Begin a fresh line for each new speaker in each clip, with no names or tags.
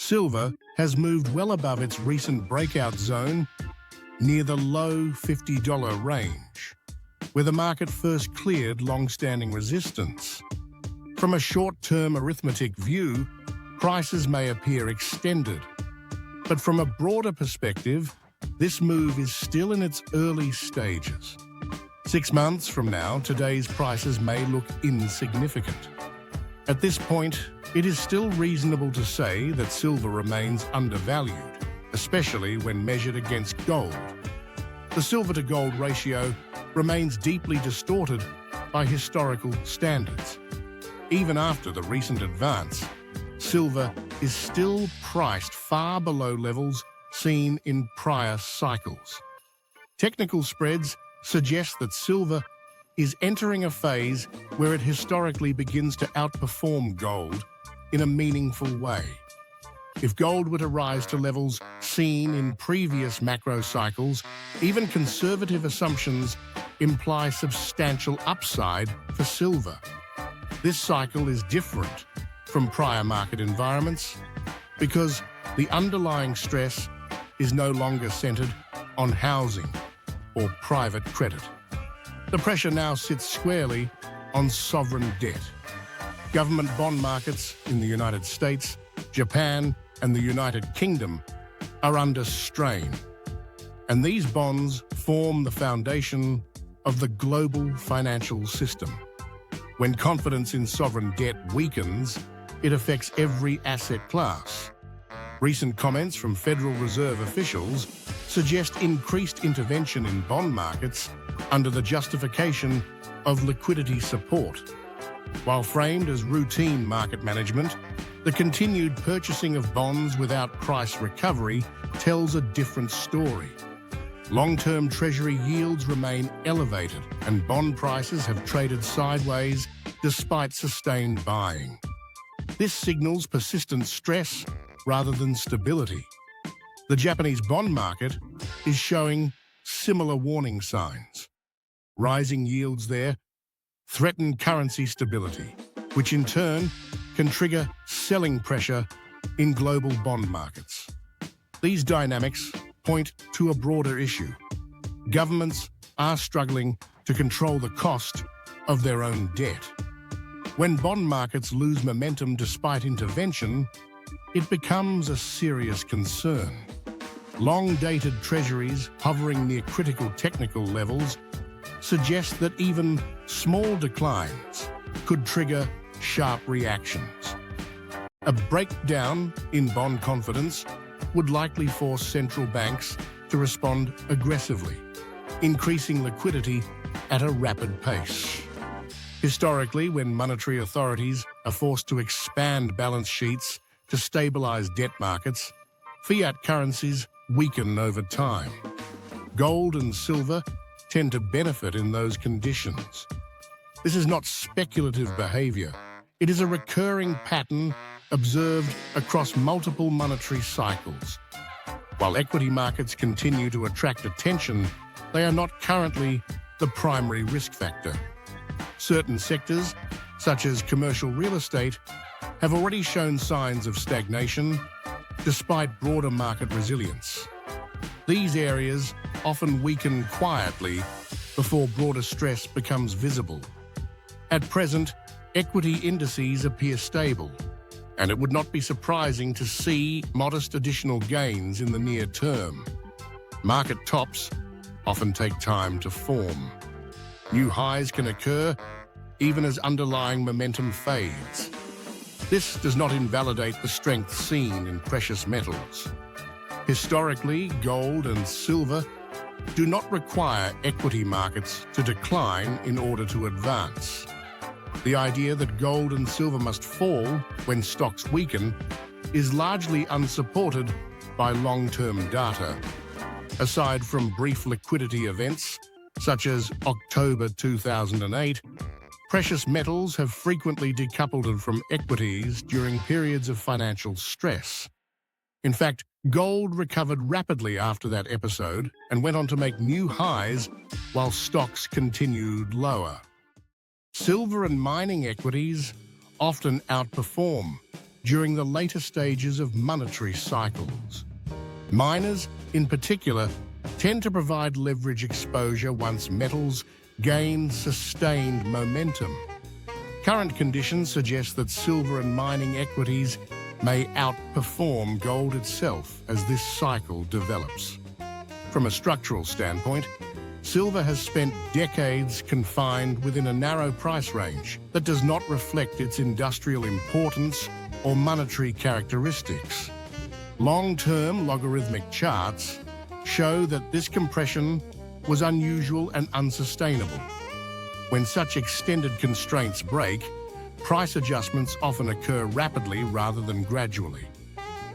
Silver has moved well above its recent breakout zone near the low $50 range, where the market first cleared long-standing resistance. From a short-term arithmetic view, prices may appear extended, but from a broader perspective, this move is still in its early stages. 6 months from now, today's prices may look insignificant. At this point, it is still reasonable to say that silver remains undervalued, especially when measured against gold. The silver-to-gold ratio remains deeply distorted by historical standards. Even after the recent advance, silver is still priced far below levels seen in prior cycles. Technical spreads suggest that silver is entering a phase where it historically begins to outperform gold in a meaningful way. If gold were to rise to levels seen in previous macro cycles, even conservative assumptions imply substantial upside for silver. This cycle is different from prior market environments because the underlying stress is no longer centered on housing or private credit. The pressure now sits squarely on sovereign debt. Government bond markets in the United States, Japan, and the United Kingdom are under strain, and these bonds form the foundation of the global financial system. When confidence in sovereign debt weakens, it affects every asset class. Recent comments from Federal Reserve officials suggest increased intervention in bond markets under the justification of liquidity support. While framed as routine market management, the continued purchasing of bonds without price recovery tells a different story. Long-term Treasury yields remain elevated, and bond prices have traded sideways despite sustained buying. This signals persistent stress rather than stability. The Japanese bond market is showing similar warning signs. Rising yields there threaten currency stability, which in turn can trigger selling pressure in global bond markets. These dynamics point to a broader issue. Governments are struggling to control the cost of their own debt. When bond markets lose momentum despite intervention, it becomes a serious concern. Long-dated treasuries hovering near critical technical levels suggest that even small declines could trigger sharp reactions. A breakdown in bond confidence would likely force central banks to respond aggressively, increasing liquidity at a rapid pace. Historically, when monetary authorities are forced to expand balance sheets to stabilize debt markets, fiat currencies weaken over time. Gold and silver tend to benefit in those conditions. This is not speculative behavior. It is a recurring pattern observed across multiple monetary cycles. While equity markets continue to attract attention, they are not currently the primary risk factor. Certain sectors, such as commercial real estate, have already shown signs of stagnation despite broader market resilience. These areas often weaken quietly before broader stress becomes visible. At present, equity indices appear stable, and it would not be surprising to see modest additional gains in the near term. Market tops often take time to form. New highs can occur even as underlying momentum fades. This does not invalidate the strength seen in precious metals. Historically, gold and silver do not require equity markets to decline in order to advance. The idea that gold and silver must fall when stocks weaken is largely unsupported by long-term data. Aside from brief liquidity events, such as October 2008, precious metals have frequently decoupled from equities during periods of financial stress. In fact, gold recovered rapidly after that episode and went on to make new highs while stocks continued lower. Silver and mining equities often outperform, during the later stages of monetary cycles. Miners, in particular, tend to provide leverage exposure once metals gain sustained momentum. Current conditions suggest that silver and mining equities may outperform gold itself as this cycle develops. From a structural standpoint, silver has spent decades confined within a narrow price range that does not reflect its industrial importance or monetary characteristics. Long-term logarithmic charts show that this compression was unusual and unsustainable. When such extended constraints break, price adjustments often occur rapidly rather than gradually.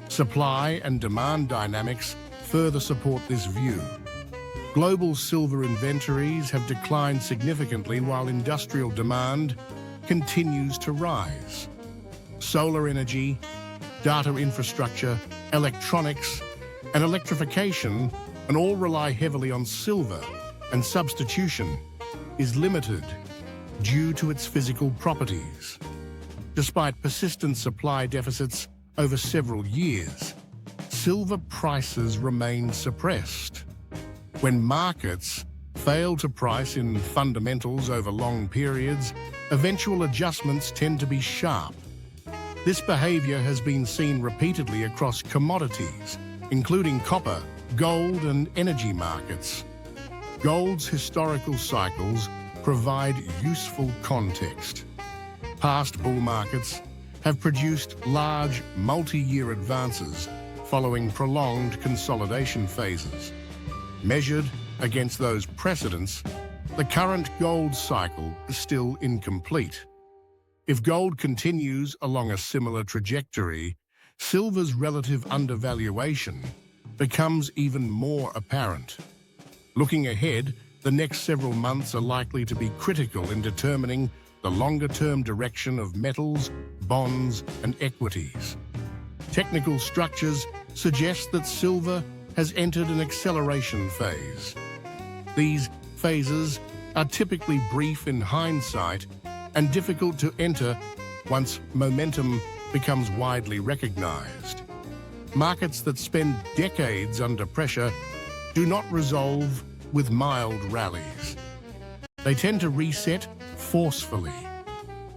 Supply and demand dynamics further support this view. Global silver inventories have declined significantly while industrial demand continues to rise. Solar energy, data infrastructure, electronics, and electrification and all rely heavily on silver, and substitution is limited due to its physical properties. Despite persistent supply deficits over several years, silver prices remain suppressed. When markets fail to price in fundamentals over long periods, eventual adjustments tend to be sharp. This behavior has been seen repeatedly across commodities, including copper, gold, and energy markets. Gold's historical cycles provide useful context. Past bull markets have produced large multi-year advances following prolonged consolidation phases. Measured against those precedents, the current gold cycle is still incomplete. If gold continues along a similar trajectory, silver's relative undervaluation becomes even more apparent. Looking ahead, the next several months are likely to be critical in determining the longer-term direction of metals, bonds, and equities. Technical structures suggest that silver has entered an acceleration phase. These phases are typically brief in hindsight and difficult to enter once momentum becomes widely recognized. Markets that spend decades under pressure do not resolve with mild rallies. They tend to reset forcefully.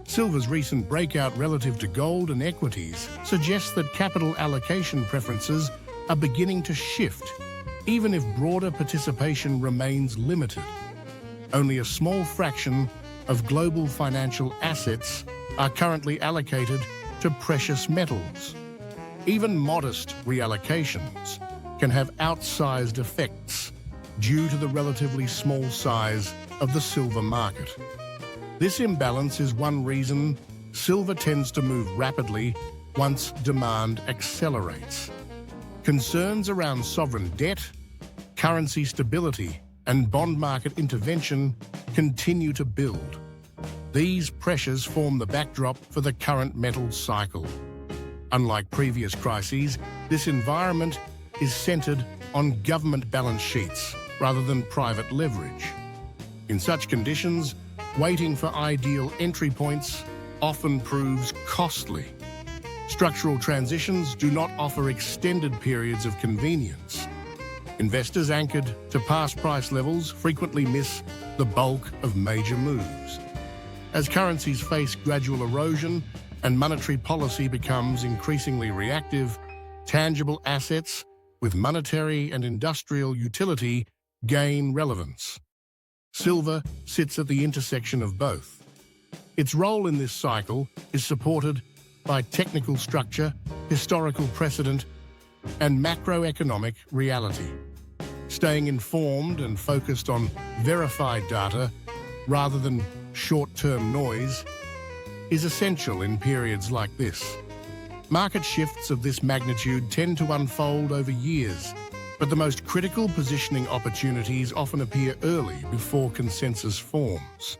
Silver's recent breakout relative to gold and equities suggests that capital allocation preferences are beginning to shift, even if broader participation remains limited. Only a small fraction of global financial assets are currently allocated to precious metals. Even modest reallocations can have outsized effects due to the relatively small size of the silver market. This imbalance is one reason silver tends to move rapidly once demand accelerates. Concerns around sovereign debt, currency stability, and bond market intervention continue to build. These pressures form the backdrop for the current metals cycle. Unlike previous crises, this environment is centered on government balance sheets rather than private leverage. In such conditions, waiting for ideal entry points often proves costly. Structural transitions do not offer extended periods of convenience. Investors anchored to past price levels frequently miss the bulk of major moves. As currencies face gradual erosion and monetary policy becomes increasingly reactive, tangible assets with monetary and industrial utility gain relevance. Silver sits at the intersection of both. Its role in this cycle is supported by technical structure, historical precedent, and macroeconomic reality. Staying informed and focused on verified data rather than short-term noise is essential in periods like this. Market shifts of this magnitude tend to unfold over years, but the most critical positioning opportunities often appear early before consensus forms.